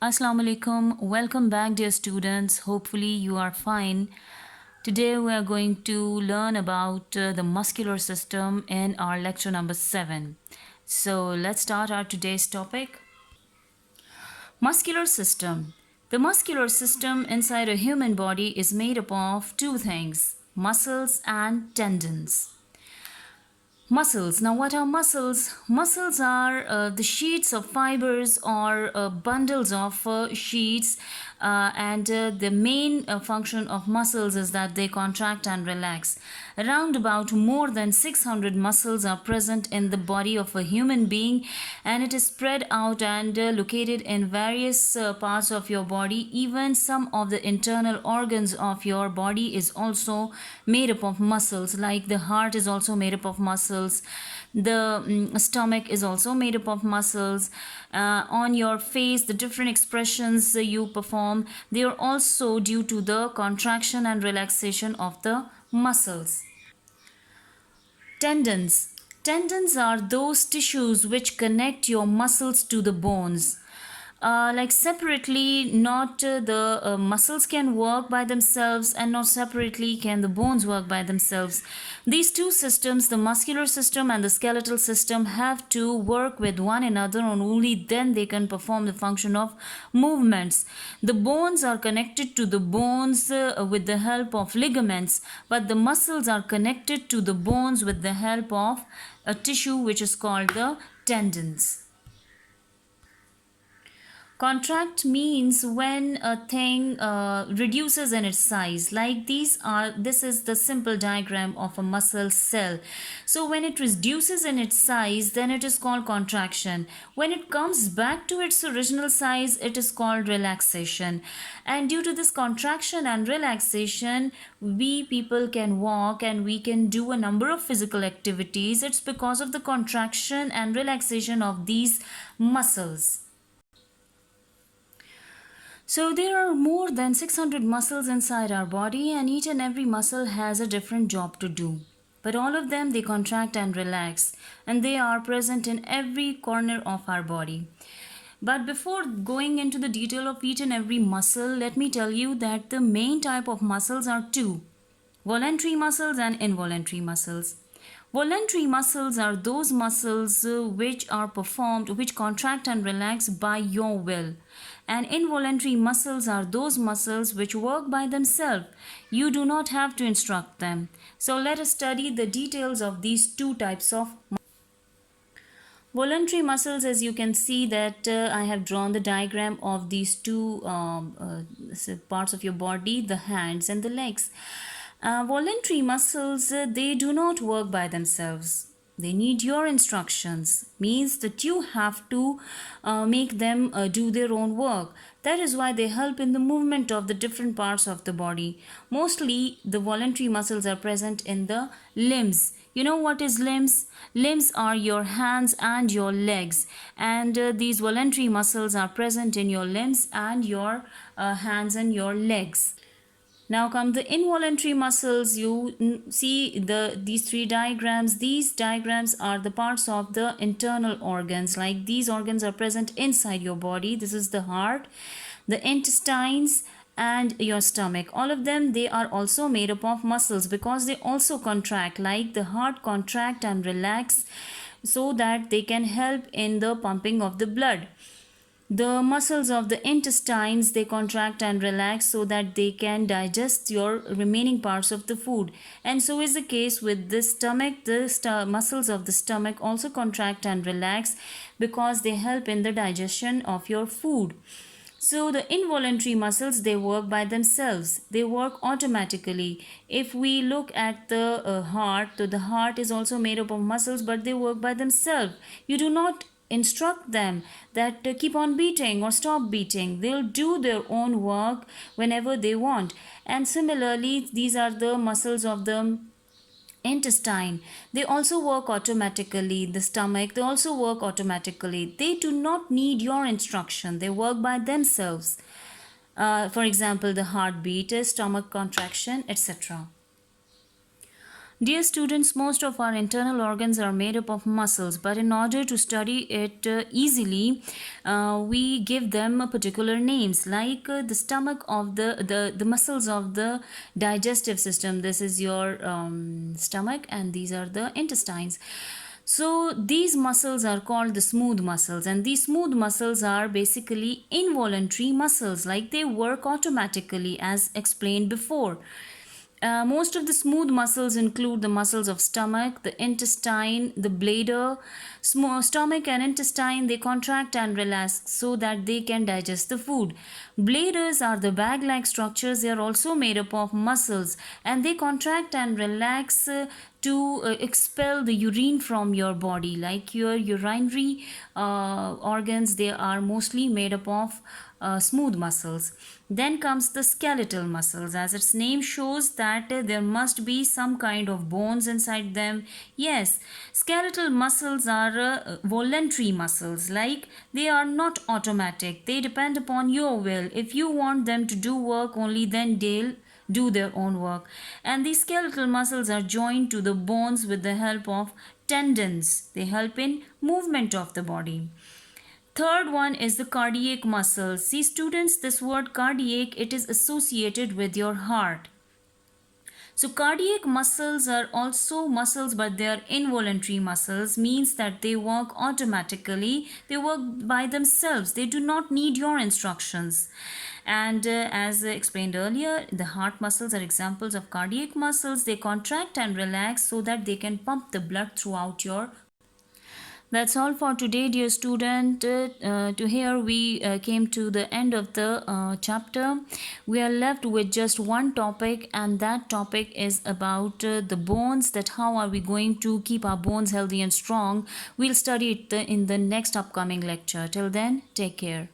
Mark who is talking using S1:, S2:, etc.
S1: Assalamu alaikum. Welcome back, dear students. Hopefully, you are fine. Today, we are going to learn about the muscular system in our lecture number 7. So, let's start our today's topic. Muscular system. The muscular system inside a human body is made up of two things: muscles and tendons. Muscles. Now, what are muscles? Muscles are the sheets of fibers or bundles of sheets, and the main function of muscles is that they contract and relax. Around about more than 600 muscles are present in the body of a human being, and it is spread out and located in various parts of your body. Even some of the internal organs of your body is also made up of muscles, like the heart is also made up of muscles. The stomach is also made up of muscles. On your face, the different expressions you perform, they are also due to the contraction and relaxation of the muscles. Tendons. Tendons are those tissues which connect your muscles to the bones. Like separately, not the muscles can work by themselves, and not separately can the bones work by themselves. These two systems, the muscular system and the skeletal system, have to work with one another, and only then they can perform the function of movements. The bones are connected to the bones with the help of ligaments, but the muscles are connected to the bones with the help of a tissue which is called the tendons. Contract means when a thing reduces in its size. Like this is the simple diagram of a muscle cell. So when it reduces in its size, then it is called contraction. When it comes back to its original size, it is called relaxation. And due to this contraction and relaxation, we people can walk and we can do a number of physical activities. It's because of the contraction and relaxation of these muscles. So there are more than 600 muscles inside our body, and each and every muscle has a different job to do. But all of them, they contract and relax, and they are present in every corner of our body. But before going into the detail of each and every muscle, let me tell you that the main type of muscles are two: voluntary muscles and involuntary muscles. Voluntary muscles are those muscles which contract and relax by your will. And involuntary muscles are those muscles which work by themselves. You do not have to instruct them. So let us study the details of these two types of voluntary muscles. As you can see that I have drawn the diagram of these two parts of your body, the hands and the legs. Voluntary muscles, they do not work by themselves. They need your instructions, means that you have to make them do their own work. That is why they help in the movement of the different parts of the body. Mostly the voluntary muscles are present in the limbs. You know what is limbs? Limbs are your hands and your legs, and these voluntary muscles are present in your limbs and your hands and your legs. Now come the involuntary muscles. You see these three diagrams. These diagrams are the parts of the internal organs. Like these organs are present inside your body. This is the heart, the intestines, and your stomach. All of them, they are also made up of muscles because they also contract. Like the heart contract and relax so that they can help in the pumping of the blood. The muscles of the intestines, they contract and relax so that they can digest your remaining parts of the food. And so is the case with the stomach. The muscles of the stomach also contract and relax because they help in the digestion of your food. So the involuntary muscles, they work by themselves. They work automatically. If we look at the heart, so the heart is also made up of muscles, but they work by themselves. You do not instruct them that keep on beating or stop beating. They'll do their own work whenever they want. And similarly, these are the muscles of the intestine. They also work automatically. The stomach, they also work automatically. They do not need your instruction. They work by themselves. For example, the heartbeat, stomach contraction, etc. Dear students, most of our internal organs are made up of muscles, but in order to study it easily, we give them particular names, like the stomach of the muscles of the digestive system. This is your stomach, and these are the intestines. So these muscles are called the smooth muscles, and these smooth muscles are basically involuntary muscles, like they work automatically as explained before. Most of the smooth muscles include the muscles of stomach, the intestine, the bladder. Stomach and intestine, they contract and relax so that they can digest the food. Bladders are the bag-like structures. They are also made up of muscles, and they contract and relax to expel the urine from your body. Like your urinary organs, they are mostly made up of smooth muscles. Then comes the skeletal muscles. As its name shows that there must be some kind of bones inside them. Yes, skeletal muscles are voluntary muscles, like they are not automatic. They depend upon your will. If you want them to do work, only then they'll do their own work. And these skeletal muscles are joined to the bones with the help of tendons. They help in movement of the body. Third one is the cardiac muscles. See students, this word cardiac, it is associated with your heart. So cardiac muscles are also muscles, but they are involuntary muscles, means that they work automatically. They work by themselves. They do not need your instructions. And as explained earlier, the heart muscles are examples of cardiac muscles. They contract and relax so that they can pump the blood throughout your. That's all for today, dear student. To here we came to the end of the chapter. We are left with just one topic, and that topic is about the bones, that how are we going to keep our bones healthy and strong. We'll study it in the next upcoming lecture. Till then, take care.